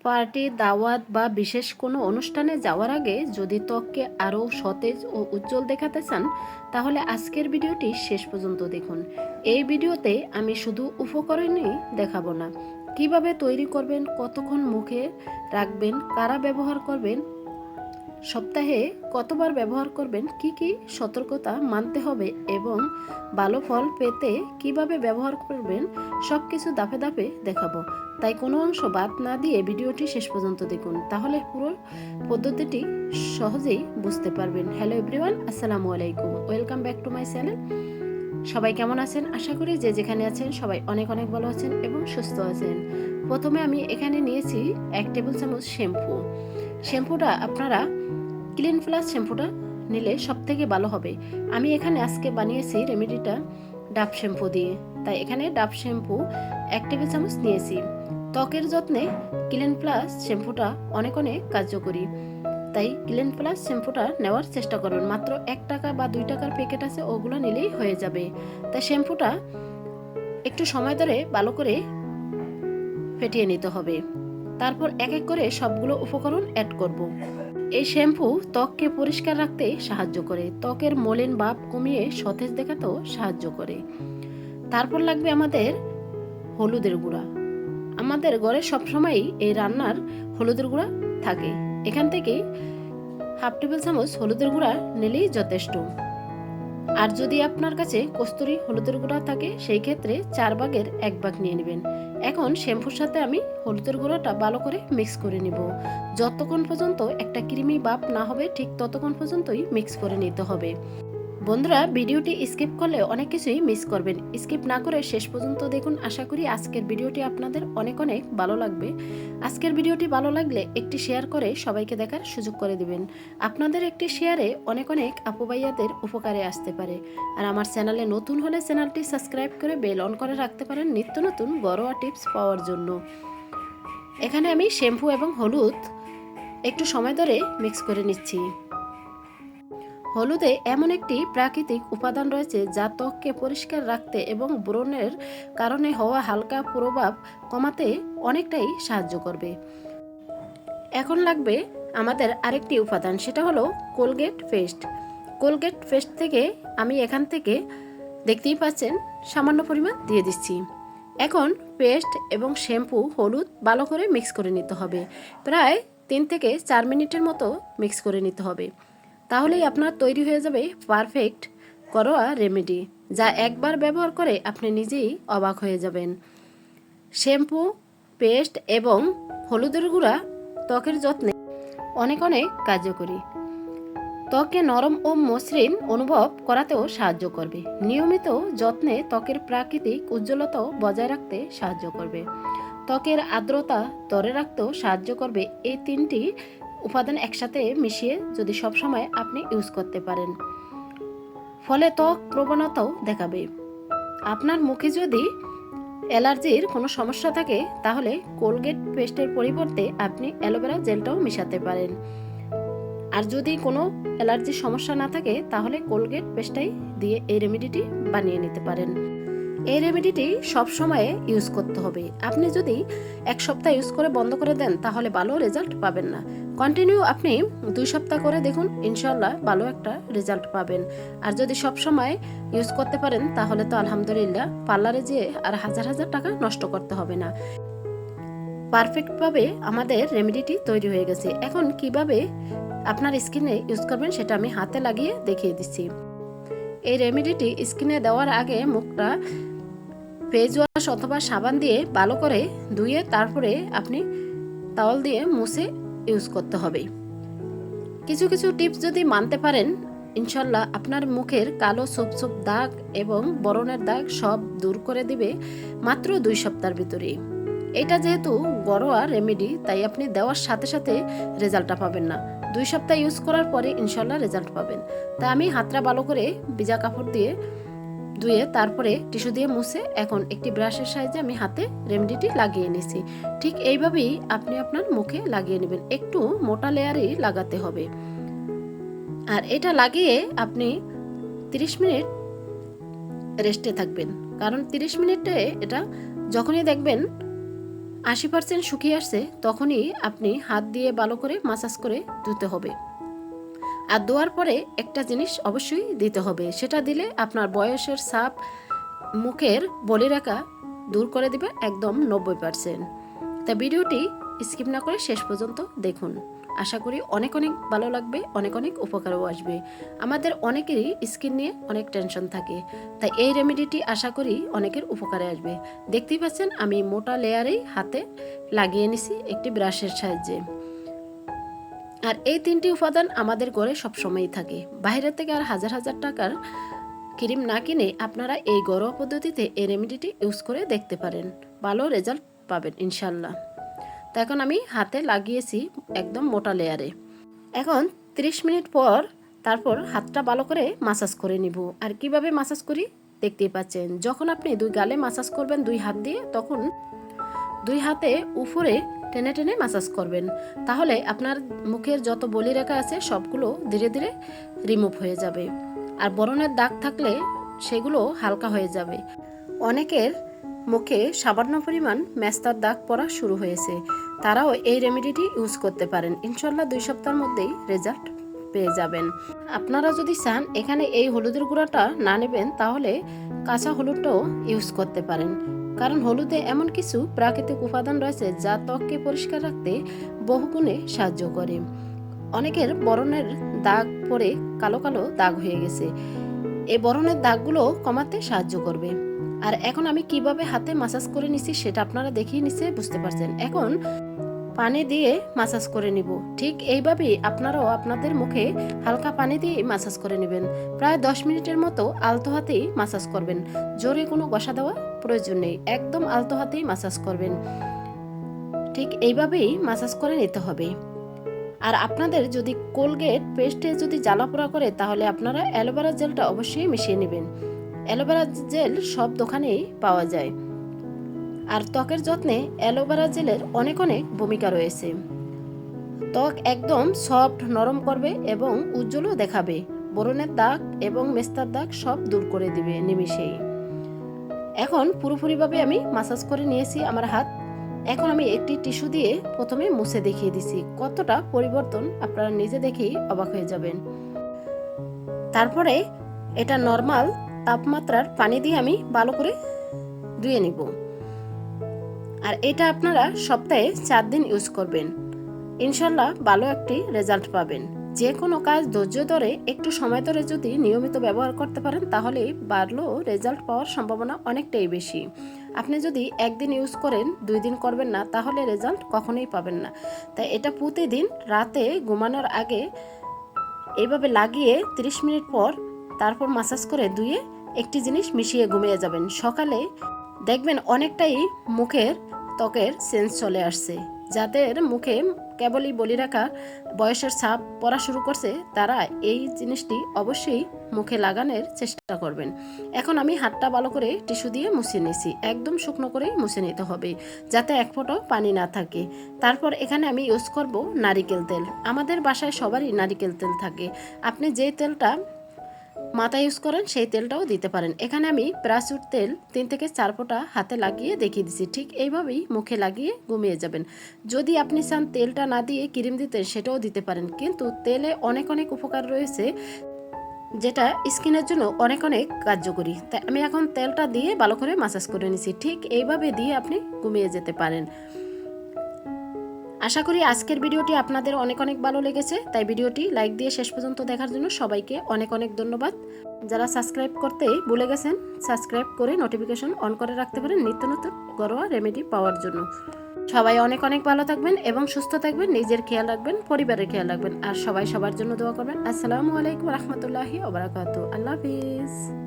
Party, দাওয়াত বা বিশেষ কোনো অনুষ্ঠানে যাওয়ার আগে যদি ত্বককে আরও সতেজ ও উজ্জ্বল দেখাতে চান, তাহলে আজকের ভিডিওটি শেষ পর্যন্ত দেখুন। এই ভিডিওতে আমি শুধু উপকরণই দেখাবো না, কিভাবে তৈরি করবেন, কতক্ষণ মুখে রাখবেন, কারা ব্যবহার করবেন, সপ্তাহে কতবার ব্যবহার করবেন, কি কি সতর্কতা মানতে হবে এবং ভালো ফল পেতে কিভাবে ব্যবহার করবেন, সব কিছু ধাপে ধাপে দেখাবো। তাই কোনো অংশ বাদ না দিয়ে ভিডিওটি শেষ পর্যন্ত দেখুন, তাহলে পুরো পদ্ধতিটি সহজেই বুঝতে পারবেন। হ্যালো এভরিওয়ান, আসসালামু আলাইকুম, welcome back to my channel. সবাই কেমন আছেন? আশা করি যে যেখানে আছেন সবাই অনেক অনেক ভালো আছেন এবং সুস্থ আছেন। প্রথমে আমি এখানে নিয়েছি 1 টেবিল চামচ শ্যাম্পু। শ্যাম্পুটা আপনারা ক্লিন প্লাস শ্যাম্পুটা নিলে সব থেকে ভালো হবে। আমি এখানে আজকে বানিয়েছি রেমেডিটা ডাব শ্যাম্পু দিয়ে, তাই এখানে ডাব শ্যাম্পু 1 টেবিল চামচ নিয়েছি। ত্বকের যত্নে ক্লিন প্লাস শ্যাম্পুটা অনেক অনেক কার্যকরী, তাই ক্লিন প্লাস শ্যাম্পুটা নেওয়ার চেষ্টা করুন। মাত্র 1 টাকা বা 2 টাকার প্যাকেট আছে, ওগুলো নিলেই হয়ে যাবে। তাই শ্যাম্পুটা একটু সময় ধরে ভালো করে ফেটিয়ে নিতে হবে। তারপর এক এক করে সবগুলো উপকরণ অ্যাড করব। এই শ্যাম্পু ত্বককে পরিষ্কার রাখতে সাহায্য করে, ত্বকের মলিন ভাব কমিয়ে সতেজ দেখাতেও সাহায্য করে। তারপর লাগবে আমাদের হলুদের গুঁড়া। আমাদের ঘরে সবসময়ই এই রান্নার হলুদের গুঁড়া থাকে, এখান থেকে 1/2 টেবিল চামচ হলুদের গুঁড়া নিলেই যথেষ্ট। আর যদি আপনার কাছে কস্তুরি হলুদের গুঁড়া থাকে, সেই ক্ষেত্রে 4 ভাগের 1 ভাগ নিয়ে নেবেন। এখন শ্যাম্পুর সাথে আমি হলুদের গুঁড়োটা ভালো করে মিক্স করে নিব। যতক্ষণ পর্যন্ত একটা ক্রিমি ভাব না হবে, ঠিক ততক্ষণ পর্যন্তই মিক্স করে নিতে হবে। বন্ধুরা, ভিডিওটি স্কিপ করলে অনেক কিছুই মিস করবেন। স্কিপ না করে শেষ পর্যন্ত দেখুন। আশা করি আজকের ভিডিওটি আপনাদের অনেক অনেক ভালো লাগবে। আজকের ভিডিওটি ভালো লাগলে একটি শেয়ার করে সবাইকে দেখার সুযোগ করে দিবেন। আপনাদের একটি শেয়ারে অনেক অনেক আপু ভাইয়াদের উপকারে আসতে পারে। আর আমার চ্যানেলে নতুন হলে চ্যানেলটি সাবস্ক্রাইব করে বেল অন করে রাখতে পারেন নিত্য নতুন ঘরোয়া টিপস পাওয়ার জন্য। এখানে আমি শ্যাম্পু এবং হলুদ একটু সময় ধরে মিক্স করে নিচ্ছি। হলুদে এমন একটি প্রাকৃতিক উপাদান রয়েছে যা ত্বককে পরিষ্কার রাখতে এবং ব্রণের কারণে হওয়া হালকা প্রভাব কমাতে অনেকটাই সাহায্য করবে। এখন লাগবে আমাদের আরেকটি উপাদান, সেটা হলো কোলগেট পেস্ট। কোলগেট পেস্ট থেকে আমি এখান থেকে দেখতেই পাচ্ছেন সামান্য পরিমাণ দিয়ে দিচ্ছি। এখন পেস্ট এবং শ্যাম্পু হলুদ ভালো করে মিক্স করে নিতে হবে। প্রায় 3 থেকে 4 মিনিটের মতো মিক্স করে নিতে হবে। তাহলেই আপনার তৈরি হয়ে যাবে পারফেক্ট ঘরোয়া রেমেডি, যা একবার ব্যবহার করে আপনি নিজেই অবাক হয়ে যাবেন। শ্যাম্পু, পেস্ট এবং হলুদের গুঁড়া ত্বকের যত্নে অনেক অনেক কার্যকরী। ত্বকে নরম ও মসৃণ অনুভব করাতেও সাহায্য করবে। নিয়মিত যত্নে ত্বকের প্রাকৃতিক উজ্জ্বলতাও বজায় রাখতে সাহায্য করবে। ত্বকের আর্দ্রতা ধরে রাখতেও সাহায্য করবে। এই 3টি উপাদান একসাথে মিশিয়ে যদি সবসময় আপনি ইউজ করতে পারেন, ফলে ত্বক প্রবণতাও দেখাবে। আপনার মুখে যদি অ্যালার্জির কোনো সমস্যা থাকে, তাহলে কোলগেট পেস্টের পরিবর্তে আপনি অ্যালোভেরা জেলটাও মেশাতে পারেন। আর যদি কোনো অ্যালার্জির সমস্যা না থাকে, তাহলে কোলগেট পেস্টটাই দিয়ে এই রেমেডিটি বানিয়ে নিতে পারেন। এই রেমেডিটি সব সময়ে ইউজ করতে হবে। আপনি যদি 1 সপ্তাহ ইউজ করে বন্ধ করে দেন, তাহলে ভালো রেজাল্ট পাবেন না। কন্টিনিউ আপনি 2 সপ্তাহ করে দেখুন, ইনশাল্লাহ ভালো একটা রেজাল্ট পাবেন। আর যদি সব সময় ইউজ করতে পারেন, তাহলে তো আলহামদুলিল্লাহ, পার্লারে যেয়ে আর হাজার হাজার টাকা নষ্ট করতে হবে না। পারফেক্টভাবে আমাদের রেমেডিটি তৈরি হয়ে গেছে। এখন কিভাবে আপনার স্কিনে ইউজ করবেন সেটা আমি হাতে লাগিয়ে দেখিয়ে দিচ্ছি। এই রেমেডিটি স্কিনে দেওয়ার আগে মুখটা ফেস ওয়াশ অথবা সাবান দিয়ে ভালো করে ধুয়ে তারপরে আপনি টাওয়াল দিয়ে মুছে ইউজ করতে হবে। কিছু কিছু টিপস যদি মানতে পারেন, ইনশাল্লাহ আপনার মুখের কালো ছোপ ছোপ দাগ এবং ব্রণের দাগ সব দূর করে দিবে মাত্র 2 সপ্তাহের ভিতরেই। এটা যেহেতু ঘরোয়া রেমেডি, তাই আপনি দেওয়ার সাথে সাথে রেজাল্টটা পাবেন না। 2 সপ্তাহ ইউজ করার পরে ইনশাল্লাহ রেজাল্ট পাবেন। তা আমি হাতটা ভালো করে ভিজা কাপড় দিয়ে ধুয়ে তারপরে টিস্যু দিয়ে মুছে এখন একটি ব্রাশের সাহায্যে আমি হাতে রেমেডিটি লাগিয়ে নিছি। ঠিক এইভাবেই আপনি আপনার মুখে লাগিয়ে নেবেন। একটু মোটা লেয়ারই লাগাতে হবে। আর এটা লাগিয়ে আপনি 30 মিনিট রেস্টে থাকবেন, কারণ 30 মিনিটে এটা যখনই দেখবেন 80% শুকিয়ে আসছে, তখনই আপনি হাত দিয়ে ভালো করে মাসাজ করে ধুতে হবে। আর ধোয়ার পরে একটা জিনিস অবশ্যই দিতে হবে, সেটা দিলে আপনার বয়সের ছাপ, মুখের বলিরেখা দূর করে দিবে একদম 90%। তা ভিডিওটি স্কিপ না করে শেষ পর্যন্ত দেখুন। আশা করি অনেক অনেক ভালো লাগবে, অনেক অনেক উপকারও আসবে। আমাদের অনেকেরই স্কিন নিয়ে অনেক টেনশন থাকে, তাই এই রেমেডিটি আশা করি অনেকের উপকারে আসবে। দেখতেই পাচ্ছেন আমি মোটা লেয়ারেই হাতে লাগিয়ে নিছি একটি ব্রাশের সাহায্যে। আর এই 3টি উপাদান আমাদের ঘরে সবসময়ই থাকে। বাইরের থেকে আর হাজার হাজার টাকার ক্রিম না কিনে আপনারা এই ঘরোয়া পদ্ধতিতে এই রেমেডিটি ইউজ করে দেখতে পারেন, ভালো রেজাল্ট পাবেন ইনশাল্লাহ। তো এখন আমি হাতে লাগিয়েছি একদম মোটা লেয়ারে। এখন 30 মিনিট পর তারপর হাতটা ভালো করে মাসাজ করে নিব। আর কিভাবে মাসাজ করি দেখতেই পাচ্ছেন। যখন আপনি 2 গালে মাসাজ করবেন 2 হাত দিয়ে, তখন 2 হাতে উপরে টেনে টেনে মাসাজ করবেন। তাহলে আপনার মুখের যত বলিরেখা আছে সবগুলো ধীরে ধীরে রিমুভ হয়ে যাবে। আর ব্রণের দাগ থাকলে সেগুলো হালকা হয়ে যাবে। অনেকের মুখে সামান্য পরিমাণ মেস্তার দাগ পড়া শুরু হয়েছে, তারাও এই রেমেডিটি ইউজ করতে পারেন। ইনশাল্লাহ 2 সপ্তাহের মধ্যেই রেজাল্ট পেয়ে যাবেন। আপনারা যদি চান এখানে এই হলুদের গুঁড়াটা না নেবেন, তাহলে কাঁচা হলুদটাও ইউজ করতে পারেন। কারণ হলুদে এমন কিছু প্রাকৃতিক উপাদান রয়েছে যা ত্বককে পরিষ্কার রাখতে বহুগুণে সাহায্য করে। অনেকের ব্রণের দাগ পড়ে কালো কালো দাগ হয়ে গেছে, এই ব্রণের দাগগুলো কমাতে সাহায্য করবে। আর এখন আমি কিভাবে হাতে মাসাজ করে নিছি সেটা আপনারা দেখিয়ে নিছে, বুঝতে পারছেন। এখন পানি দিয়ে মাসাজ করে নিব। ঠিক এইভাবেই আপনারাও আপনাদের মুখে হালকা পানি দিয়ে মাসাজ করে নেবেন। প্রায় 10 মিনিটের মতো আলতো হাতেই মাসাজ করবেন, জোরে কোনো ঘষা দেওয়া প্রয়োজন নেই, একদম আলতো হাতেই মাসাজ করবেন। ঠিক এইভাবেই মাসাজ করে নিতে হবে। আর আপনাদের যদি কোলগেট পেস্টে যদি জ্বালাপোড়া করে, তাহলে আপনারা অ্যালোভেরা জেলটা অবশ্যই মিশিয়ে নেবেন। অ্যালোভেরা জেল সব দোকানেই পাওয়া যায়। আর ত্বকের যত্নে অ্যালোভেরা জেলের অনেক অনেক ভূমিকা রয়েছে। ত্বক একদম সফট নরম করবে এবং উজ্জ্বলও দেখাবে। ব্রণের দাগ এবং মেস্তার দাগ সব দূর করে দিবে নিমিষেই। এখন পুরোপুরিভাবে আমি মাসাজ করে নিয়েছি আমার হাত। এখন আমি একটি টিস্যু দিয়ে প্রথমে মুছে দেখিয়ে দিছি, কতটা পরিবর্তন আপনারা নিজে দেখেই অবাক হয়ে যাবেন। তারপরে এটা নর্মাল তাপমাত্রার পানি দিয়ে আমি ভালো করে ধুয়ে নিব। আর এটা আপনারা সপ্তাহে 4 দিন ইউজ করবেন, ইনশাল্লাহ ভালো একটি রেজাল্ট পাবেন। যে কোনো কাজ ধৈর্য ধরে একটু সময় ধরে যদি নিয়মিত ব্যবহার করতে পারেন, তাহলে ভালো রেজাল্ট পাওয়ার সম্ভাবনা অনেকটাই বেশি। আপনি যদি একদিন ইউজ করেন 2 দিন করবেন না, তাহলে রেজাল্ট কখনোই পাবেন না। তাই এটা প্রতিদিন রাতে ঘুমানোর আগে এইভাবে লাগিয়ে 30 মিনিট পর তারপর মাসাজ করে ধুয়ে একটি জিনিস মিশিয়ে ঘুমিয়ে যাবেন। সকালে দেখবেন অনেকটাই মুখের ত্বকের সেন্স চলে আসছে। যাদের মুখে কেবলই বলিরেখা বয়সের ছাপ পড়া শুরু করছে, তারা এই জিনিসটি অবশ্যই মুখে লাগানোর চেষ্টা করবেন। এখন আমি হাতটা ভালো করে টিস্যু দিয়ে মুছে নিয়েছি, একদম শুকনো করেই মুছে নিতে হবে যাতে এক ফোঁটাও পানি না থাকে। তারপর এখানে আমি ইউজ করব নারিকেল তেল। আমাদের বাসায় সবারই নারিকেল তেল থাকে, আপনি যে তেলটা মাথায় ইউজ করেন সেই তেলটাও দিতে পারেন। এখানে আমি প্যারাশুট তেল 3 থেকে 4 ফোঁটা হাতে লাগিয়ে দেখিয়ে দিচ্ছি। ঠিক এইভাবেই মুখে লাগিয়ে ঘুমিয়ে যাবেন। যদি আপনি চান তেলটা না দিয়ে ক্রিম দিতে, সেটাও দিতে পারেন, কিন্তু তেলে অনেক অনেক উপকার রয়েছে যেটা স্কিনের জন্য অনেক অনেক কার্যকরী। তাই আমি এখন তেলটা দিয়ে ভালো করে মাসাজ করে নিছি। ঠিক এইভাবে দিয়ে আপনি ঘুমিয়ে যেতে পারেন। আশা করি আজকের ভিডিওটি আপনাদের অনেক অনেক ভালো লেগেছে। তাই ভিডিওটি লাইক দিয়ে শেষ পর্যন্ত দেখার জন্য সবাইকে অনেক অনেক ধন্যবাদ। যারা সাবস্ক্রাইব করতে ভুলে গেছেন, সাবস্ক্রাইব করে নোটিফিকেশন অন করে রাখতে পারেন নিত্য নতুন ঘরোয়া রেমেডি পাওয়ার জন্য। সবাই অনেক অনেক ভালো থাকবেন এবং সুস্থ থাকবেন, নিজের খেয়াল রাখবেন, পরিবারের খেয়াল রাখবেন, আর সবাই সবার জন্য দোয়া করবেন। আসসালামু আলাইকুম রহমতুল্লাহি ওয়া বারাকাতুহু। আল্লাহ হাফিজ।